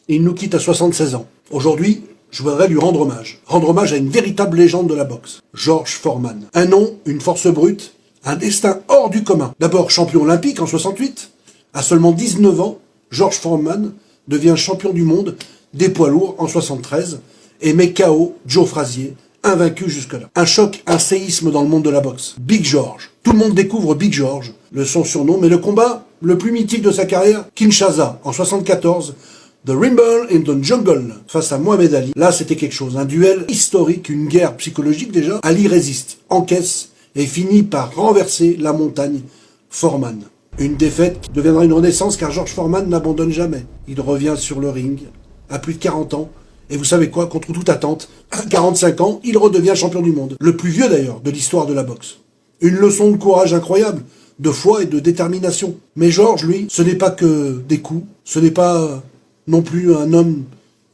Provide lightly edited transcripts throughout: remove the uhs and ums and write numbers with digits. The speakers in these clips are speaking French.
Il nous quitte à 76 ans. Aujourd'hui, je voudrais lui rendre hommage. Rendre hommage à une véritable légende de la boxe. George Foreman. Un nom, une force brute, un destin hors du commun. D'abord champion olympique en 68. À seulement 19 ans, George Foreman devient champion du monde des poids lourds en 73 et met KO Joe Frazier, invaincu jusque-là. Un choc, un séisme dans le monde de la boxe. Big George. Tout le monde découvre Big George, son surnom, mais le combat le plus mythique de sa carrière, Kinshasa, en 74, The Rumble in the Jungle, face à Mohamed Ali. Là, c'était quelque chose, un duel historique, une guerre psychologique déjà. Ali résiste, encaisse et finit par renverser la montagne Foreman. Une défaite qui deviendra une renaissance car George Foreman n'abandonne jamais. Il revient sur le ring à plus de 40 ans. Et vous savez quoi, contre toute attente, à 45 ans, il redevient champion du monde. Le plus vieux d'ailleurs de l'histoire de la boxe. Une leçon de courage incroyable, de foi et de détermination. Mais George, lui, ce n'est pas que des coups, ce n'est pas non plus un homme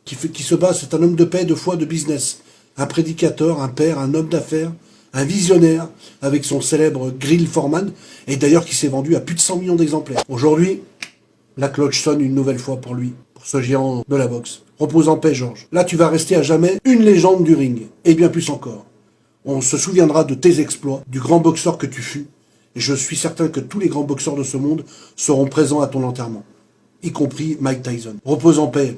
qui se bat, c'est un homme de paix, de foi, de business. Un prédicateur, un père, un homme d'affaires, un visionnaire, avec son célèbre Grill Foreman, et d'ailleurs qui s'est vendu à plus de 100 millions d'exemplaires. Aujourd'hui, la cloche sonne une nouvelle fois pour lui, pour ce géant de la boxe. Repose en paix, Georges. Là, tu vas rester à jamais une légende du ring, et bien plus encore. On se souviendra de tes exploits, du grand boxeur que tu fus, et je suis certain que tous les grands boxeurs de ce monde seront présents à ton enterrement, y compris Mike Tyson. Repose en paix,